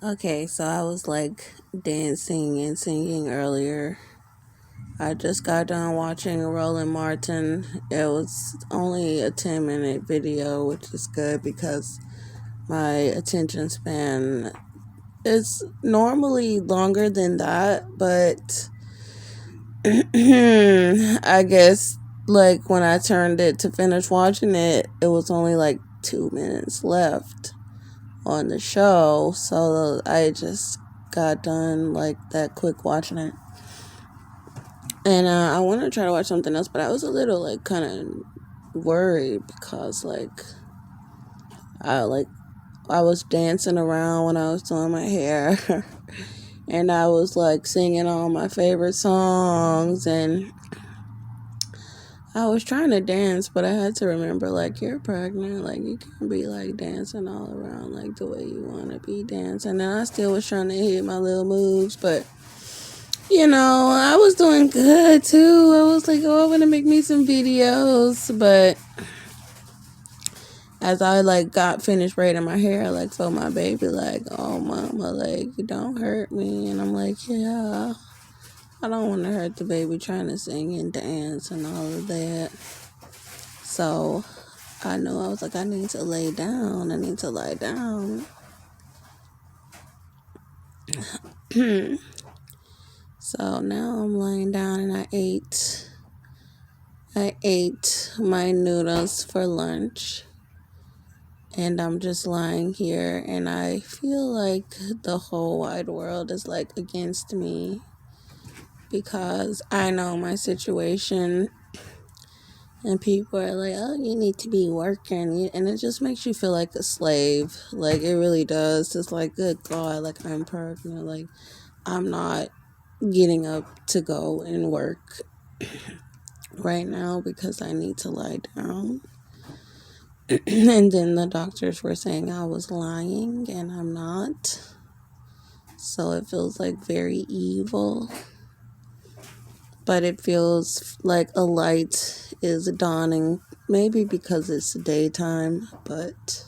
Okay, so I was like dancing and singing earlier. I just got done watching Roland Martin. It was only a 10-minute video, which is good because my attention span is normally longer than that, but I guess like when I turned it to finish watching it, it was only like 2 minutes left on the show, so I just got done like that quick watching it. And I want to try to watch something else, but I was a little like kind of worried because I I was dancing around when I was doing my hair and I was like singing all my favorite songs, and I was trying to dance, but I had to remember, like, you're pregnant. Like, you can't be, like, dancing all around, like, the way you want to be dancing. And I still was trying to hit my little moves, but, I was doing good, too. I was like, oh, I'm going to make me some videos. But as I, like, got finished braiding my hair, like, for my baby, like, oh, mama, like, don't hurt me. And I'm like, yeah, I don't want to hurt the baby trying to sing and dance and all of that. So I know I was like, I need to lay down. I need to lie down. So now I'm lying down and I ate my noodles for lunch. And I'm just lying here and I feel like the whole wide world is like against me because I know my situation. And people are like, oh, you need to be working. And it just makes you feel like a slave. Like, it really does. It's like, good God, like, I'm pregnant. Like, I'm not getting up to go and work right now because I need to lie down. And then the doctors were saying I was lying, and I'm not. So it feels like very evil. But it feels like a light is dawning, maybe because it's daytime, but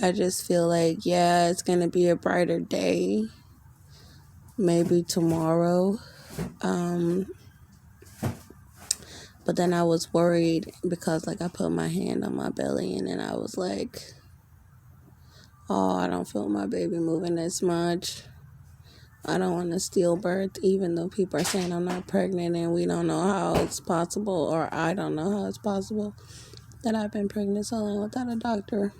I just feel like, yeah, it's going to be a brighter day, maybe tomorrow. But then I was worried because, like, I put my hand on my belly and then I was like, oh, I don't feel my baby moving as much. I don't want to stillbirth, even though people are saying I'm not pregnant and we don't know how it's possible, or I don't know how it's possible that I've been pregnant so long without a doctor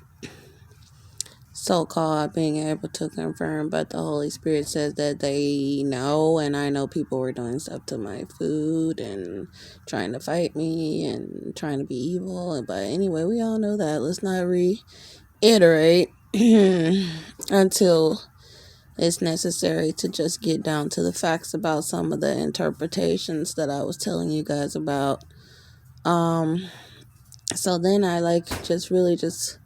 so-called being able to confirm. But the Holy Spirit says that they know, and I know people were doing stuff to my food and trying to fight me and trying to be evil. But anyway, we all know that. Let's not reiterate until it's necessary to just get down to the facts about some of the interpretations that I was telling you guys about. So then I just really just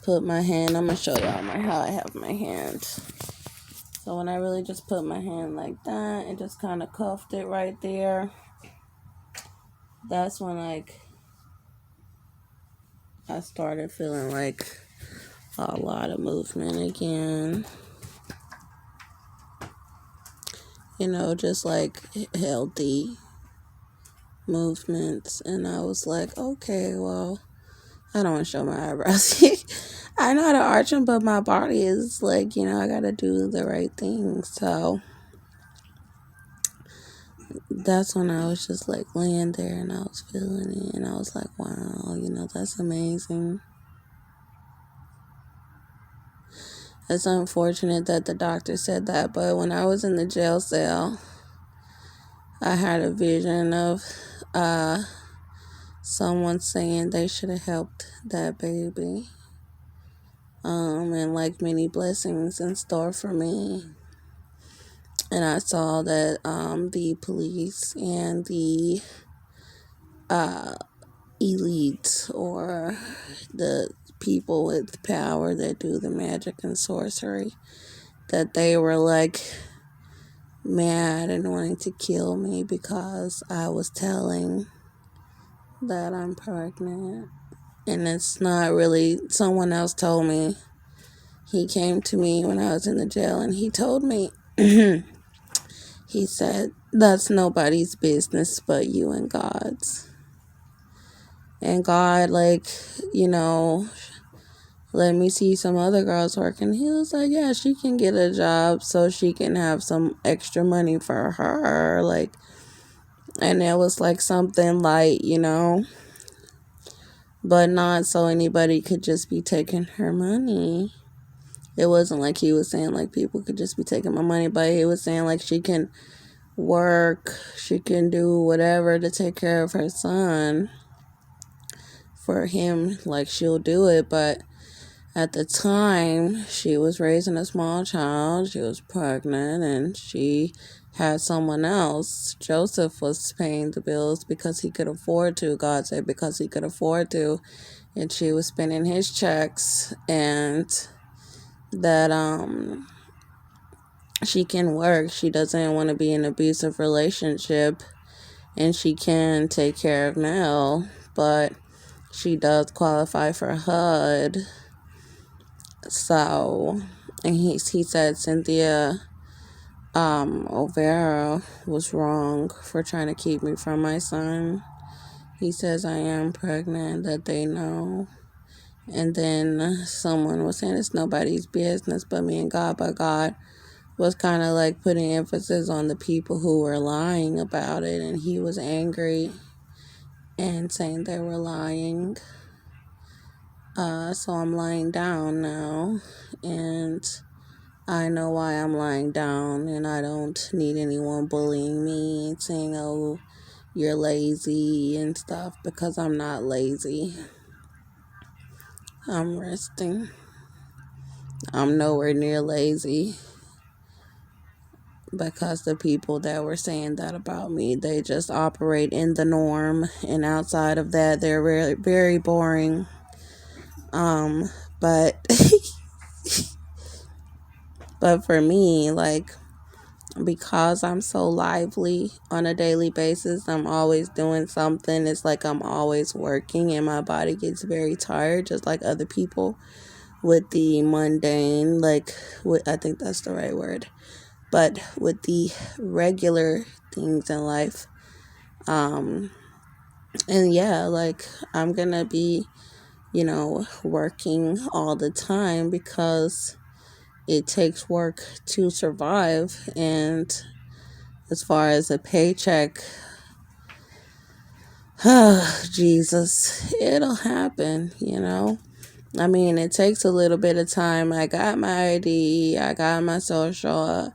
put my hand, I'm going to show y'all how I have my hand. So when I really just put my hand like that and just kind of cuffed it right there, that's when I started feeling like a lot of movement again. Just like healthy movements. And I was like, okay, well, I don't want to show my eyebrows. I know how to arch them, but my body is like, I got to do the right thing. So that's when I was just like laying there and I was feeling it. And I was like, wow, that's amazing. It's unfortunate that the doctor said that, but when I was in the jail cell, I had a vision of someone saying they should have helped that baby. And like many blessings in store for me. And I saw that the police and the elite, or the people with power that do the magic and sorcery, that they were like mad and wanting to kill me because I was telling that I'm pregnant. And it's not really, someone else told me, he came to me when I was in the jail and he told me, he said, that's nobody's business but you and God's. And God, like, let me see some other girls working. He was like, yeah, she can get a job so she can have some extra money for her. Like, and it was like something light, but not so anybody could just be taking her money. It wasn't like he was saying like people could just be taking my money, but he was saying like she can work, she can do whatever to take care of her son. For him, like she'll do it, but at the time she was raising a small child, she was pregnant, and she had someone else. Joseph was paying the bills because he could afford to. God said because he could afford to, and she was spending his checks, and that she can work. She doesn't want to be in an abusive relationship, and she can take care of Mel, but she does qualify for HUD. So, and he said Cynthia O'Vera was wrong for trying to keep me from my son. He says I am pregnant, that they know. And then someone was saying it's nobody's business but me and God, but God was kind of like putting emphasis on the people who were lying about it, and he was angry and saying they were lying. So I'm lying down now, and I know why I'm lying down, and I don't need anyone bullying me and saying, oh, you're lazy and stuff, because I'm not lazy. I'm resting. I'm nowhere near lazy, because the people that were saying that about me, they just operate in the norm, and outside of that, they're very, very boring. But but for me, like, because I'm so lively on a daily basis, I'm always doing something. It's like I'm always working, and my body gets very tired, just like other people with the mundane, like, I think that's the right word, but with the regular things in life. And yeah, like, I'm gonna be, working all the time because it takes work to survive. And as far as a paycheck, Jesus, it'll happen, I mean, it takes a little bit of time. I got my ID, I got my social,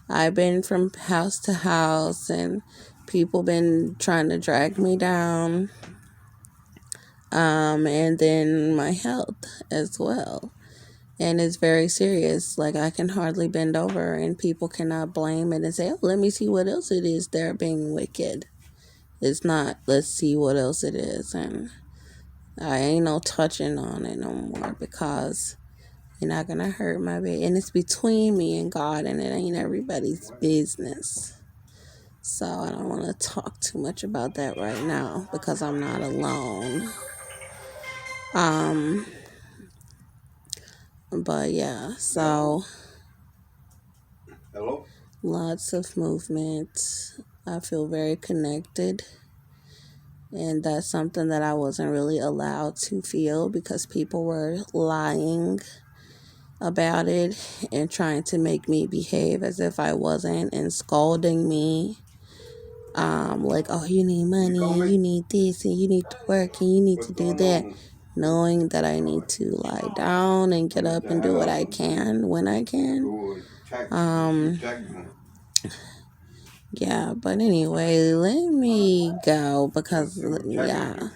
I've been from house to house, and people been trying to drag me down. And then my health as well. And it's very serious. Like, I can hardly bend over, and people cannot blame it and say, oh, let me see what else it is they're being wicked. It's not, let's see what else it is. And I ain't no touching on it no more, because you're not going to hurt my baby. And it's between me and God, and it ain't everybody's business. So I don't want to talk too much about that right now, because I'm not alone. But yeah, so hello. Lots of movement. I feel very connected. And that's something that I wasn't really allowed to feel, because people were lying about it and trying to make me behave as if I wasn't, and scolding me. Like, oh, you need money, and you need this, and you need to work, and you need to do that. Knowing that I need to lie down and get up and do what I can when I can. Yeah, but anyway, let me go, because, yeah.